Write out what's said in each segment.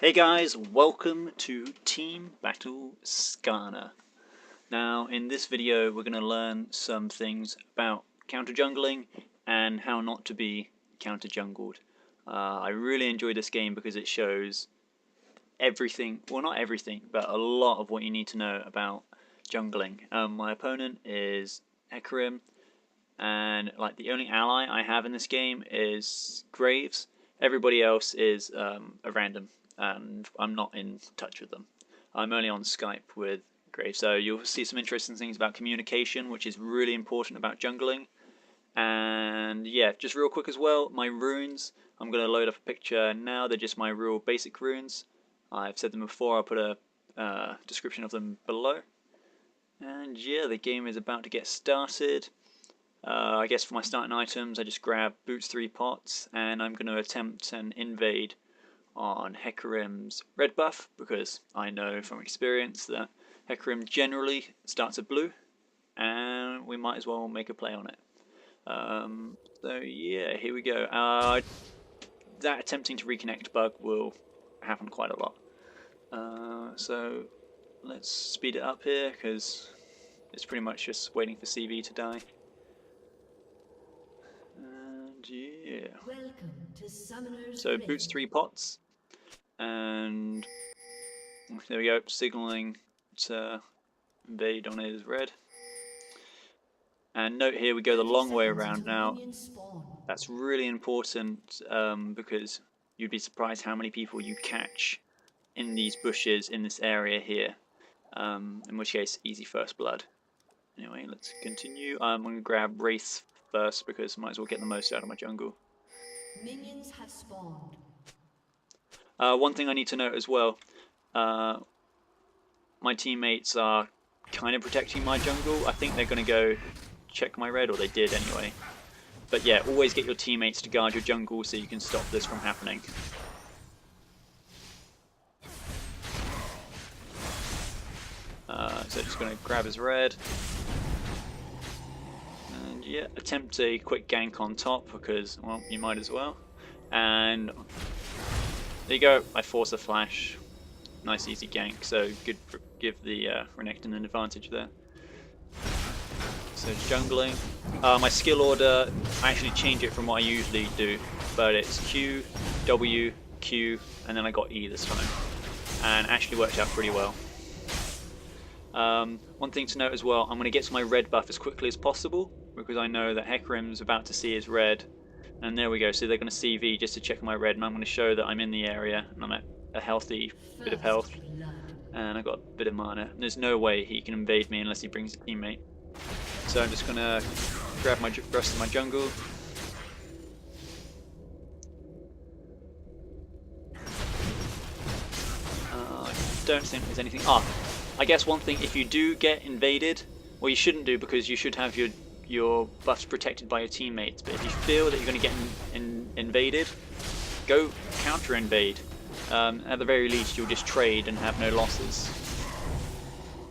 Hey guys, welcome to Team Battle Skarner. Now in this video we're going to learn some things about counter jungling and how not to be counter jungled. I really enjoy this game because it shows everything, well not everything, but a lot of what you need to know about jungling. My opponent is Hecarim, and like the only ally I have in this game is Graves. Everybody else is a random, and I'm not in touch with them. I'm only on Skype with Graves, so you'll see some interesting things about communication, which is really important about jungling. And yeah, just real quick as well, my runes, I'm going to load up a picture now. They're just my real basic runes. I've said them before, I'll put a description of them below. And yeah, the game is about to get started. I guess for my starting items I just grab boots 3 pots, and I'm going to attempt an invade on Hecarim's red buff because I know from experience that Hecarim generally starts at blue and we might as well make a play on it. So yeah, here we go. That attempting to reconnect bug will happen quite a lot. So let's speed it up here because it's pretty much just waiting for CV to die. And yeah. So boots 3 pots, and there we go, signaling to invade on his red. And note here we go the long way around now. That's really important because you'd be surprised how many people you catch in these bushes in this area here. In which case, easy first blood. Anyway, let's continue. I'm going to grab Wraith first because I might as well get the most out of my jungle. Minions have spawned. One thing I need to note as well, my teammates are kind of protecting my jungle. I think they're going to go check my red, or they did anyway. But yeah, always get your teammates to guard your jungle so you can stop this from happening. So just going to grab his red. And yeah, attempt a quick gank on top because, well, you might as well. And there you go, I force a flash. Nice easy gank, so good for, give the Renekton an advantage there. So jungling. My skill order, I actually change it from what I usually do, but it's Q, W, Q, and then I got E this time. And actually worked out pretty well. One thing to note as well, I'm going to get to my red buff as quickly as possible, because I know that Hecarim's about to see his red. And there we go, so they're going to CV just to check my red, and I'm going to show that I'm in the area, and I'm at a healthy bit of health. And I've got a bit of mana. And there's no way he can invade me unless he brings a teammate. So I'm just going to grab my rest of my jungle. I don't think there's anything. I guess one thing, if you do get invaded, well, you shouldn't do because you should have your buffs protected by your teammates. But if you feel that you're going to get invaded, go counter invade. At the very least, you'll just trade and have no losses.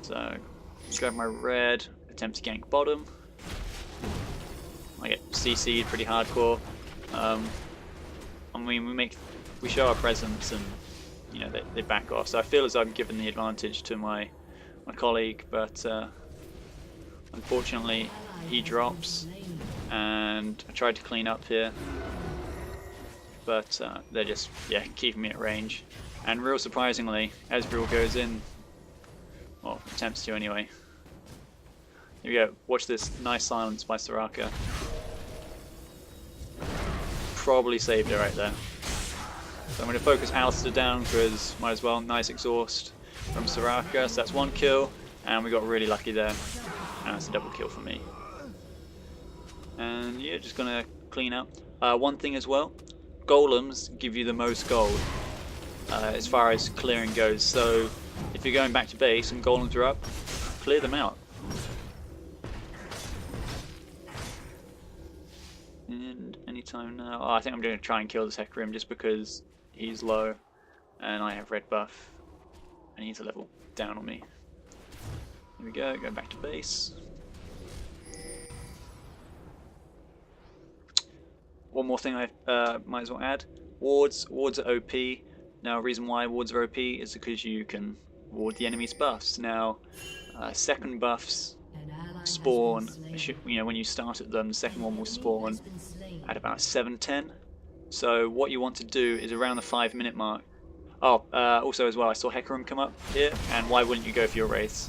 So, grab my red, attempt to gank bottom. I get CC'd pretty hardcore. I mean, we show our presence, and you know they back off. So I feel as though I'm given the advantage to my colleague, but unfortunately he drops, and I tried to clean up here. But they're just, yeah, keeping me at range. And real surprisingly, Ezreal goes in, well, attempts to anyway. Here we go, watch this nice silence by Soraka. Probably saved her right there. So I'm going to focus Alistair down because might as well, nice exhaust from Soraka. So that's 1 kill, and we got really lucky there. And that's a double kill for me. And yeah, just going to clean up. One thing as well, golems give you the most gold as far as clearing goes, so if you're going back to base and golems are up, clear them out. And anytime now, I think I'm going to try and kill this Hecarim just because he's low and I have red buff and he's a level down on me. Here we go, back to base. One more thing I might as well add. Wards are OP. Now, the reason why wards are OP is because you can ward the enemy's buffs. Now, second buffs An ally has been spawn, slain. when you start at them, the second An one will enemy spawn has been slain. at about 7:10. So what you want to do is around the 5-minute mark. Oh, also as well, I saw Hecarim come up here, and why wouldn't you go for your wraiths?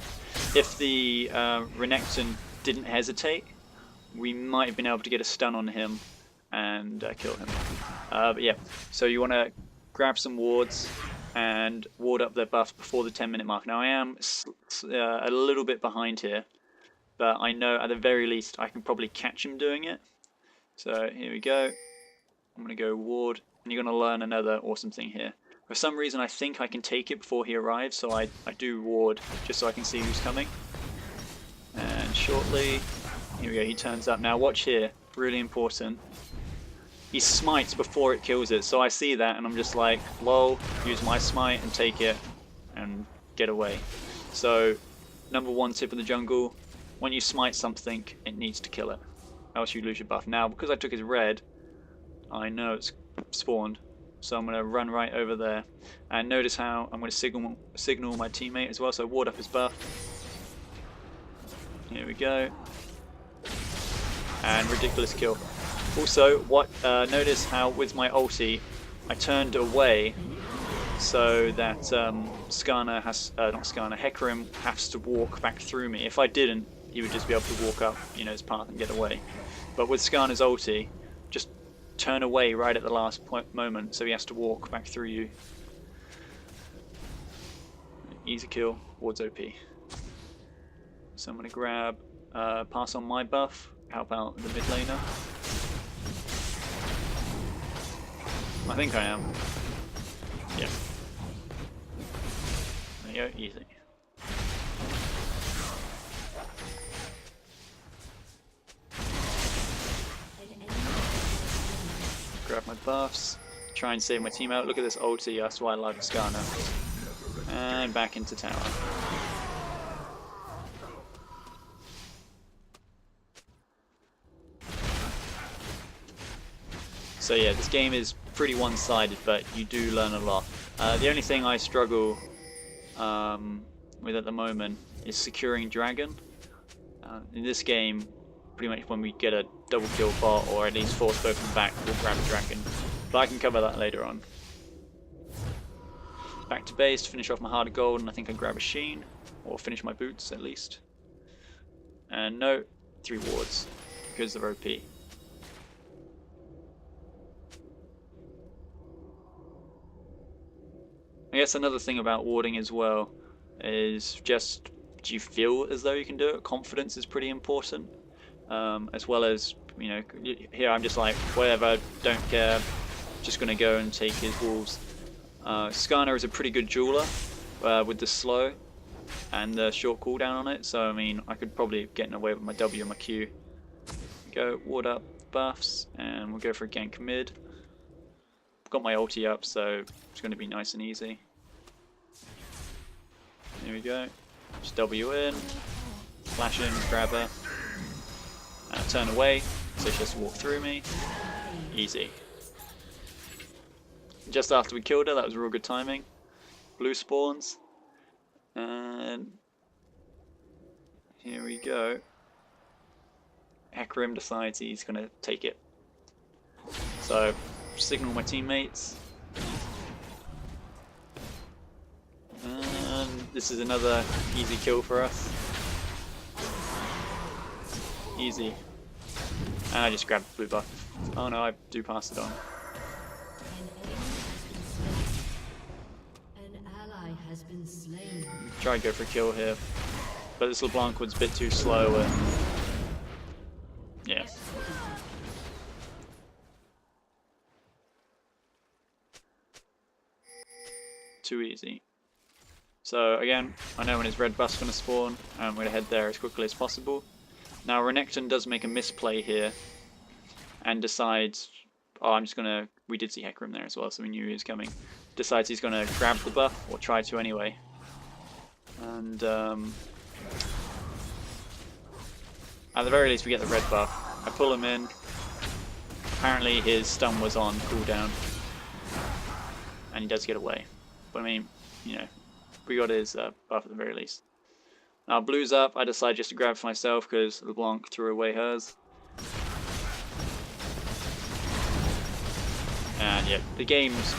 If the Renekton didn't hesitate, we might have been able to get a stun on him and kill him. But yeah, so you want to grab some wards and ward up their buffs before the 10-minute mark. Now I am a little bit behind here, but I know at the very least I can probably catch him doing it. So here we go. I'm going to go ward, and you're going to learn another awesome thing here. For some reason I think I can take it before he arrives, so I do ward just so I can see who's coming. And shortly, here we go, he turns up. Now watch here, really important. He smites before it kills it, so I see that and I'm just like, lol, use my smite and take it and get away. So, number one tip of the jungle, when you smite something, it needs to kill it, else you lose your buff. Now, because I took his red, I know it's spawned, so I'm going to run right over there. And notice how I'm going to signal my teammate as well, so ward up his buff. Here we go. And ridiculous kill. Also, notice how with my ulti, I turned away so that Skarner Hecarim has to walk back through me. If I didn't, he would just be able to walk up, his path and get away. But with Skarner's ulti, just turn away right at the last moment, so he has to walk back through you. Easy kill, ward's OP. So I'm going to grab, pass on my buff, help out the mid laner. I think I am. Yeah. There you go, easy. Grab my buffs, try and save my team out. Look at this ulti, that's why I like Skarner. And back into tower. So yeah, this game is pretty one-sided, but you do learn a lot. The only thing I struggle with at the moment is securing dragon. In this game, pretty much when we get a double kill bot or at least force both of them back, we'll grab a dragon. But I can cover that later on. Back to base, finish off my heart of gold, and I think I grab a sheen, or finish my boots at least. And no, 3 wards, because they're OP. I guess another thing about warding as well is just, do you feel as though you can do it? Confidence is pretty important, as well as, here I'm just like, whatever, don't care, just going to go and take his wolves. Skarner is a pretty good jeweler with the slow and the short cooldown on it, so I mean, I could probably get away with my W and my Q. Go, ward up buffs, and we'll go for a gank mid. Got my ulti up, so it's going to be nice and easy. Here we go. Just W in, flash in, grab her, and turn away, so she has to walk through me. Easy. Just after we killed her, that was real good timing. Blue spawns, and here we go. Hecarim decides he's going to take it. So, signal my teammates. And this is another easy kill for us. Easy. And I just grabbed the blue buff. Oh no, I do pass it on. An ally has been slain. Try and go for a kill here. But this LeBlanc was a bit too slow and yeah. Too easy. So again, I know when his red buff's going to spawn, and I'm going to head there as quickly as possible. Now Renekton does make a misplay here, and decides, oh I'm just going to, we did see Hecarim there as well, so we knew he was coming. Decides he's going to grab the buff, or try to anyway. And at the very least we get the red buff. I pull him in, apparently his stun was on cooldown. And and he does get away. But I mean, you know, we got his buff at the very least. Now blue's up. I decided just to grab for myself because LeBlanc threw away hers. And yeah, the game's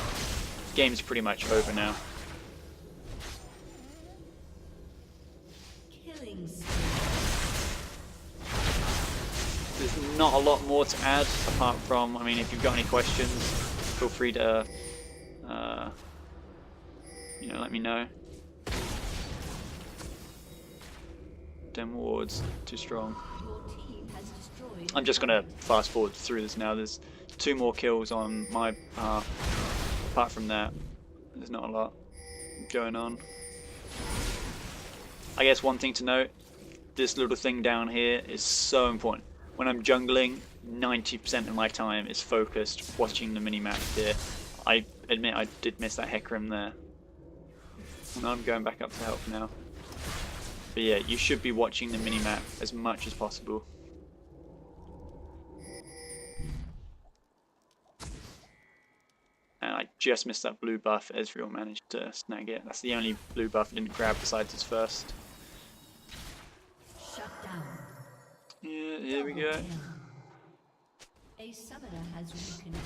pretty much over now. Killing There's not a lot more to add apart from, I mean, if you've got any questions, feel free to, you know, let me know. Dem wards too strong. your team has destroyed. I'm just gonna fast forward through this now. There's 2 more kills on my part. Apart from that, there's not a lot going on. I guess one thing to note, this little thing down here is so important. When I'm jungling, 90% of my time is focused watching the minimap here. I admit I did miss that Hecarim there. And I'm going back up to help now. But yeah, you should be watching the minimap as much as possible. And I just missed that blue buff. Ezreal managed to snag it. That's the only blue buff I didn't grab besides his first. Shut down. Yeah, here we go. A summoner has reconnected.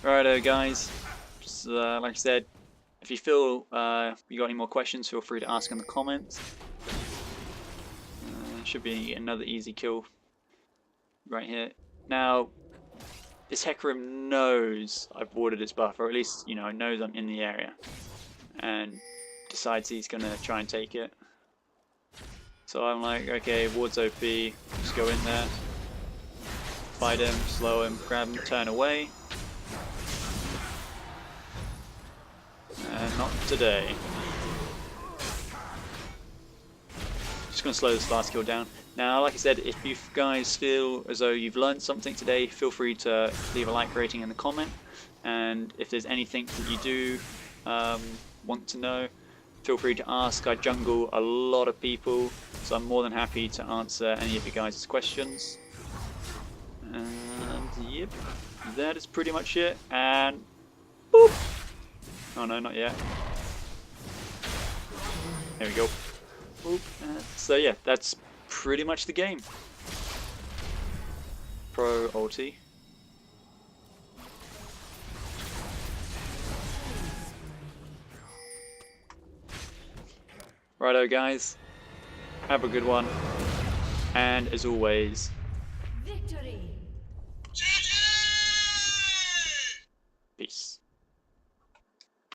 Righto guys, just like I said, if you feel you got any more questions, feel free to ask in the comments. Should be another easy kill right here. Now, this Hecarim knows I've warded his buff, or at least, you know, knows I'm in the area, and decides he's gonna try and take it. So I'm like, okay, ward's OP, just go in there, fight him, slow him, grab him, turn away. Not today. Just gonna slow this last kill down. Now, like I said, if you guys feel as though you've learned something today, feel free to leave a like rating in the comment. And if there's anything that you do want to know, feel free to ask. I jungle a lot of people, so I'm more than happy to answer any of you guys' questions. And yep, that is pretty much it. And boop! Oh no, not yet. There we go. Boop. So yeah, that's pretty much the game. Pro ulti. Righto guys, have a good one, and as always, Victory. peace.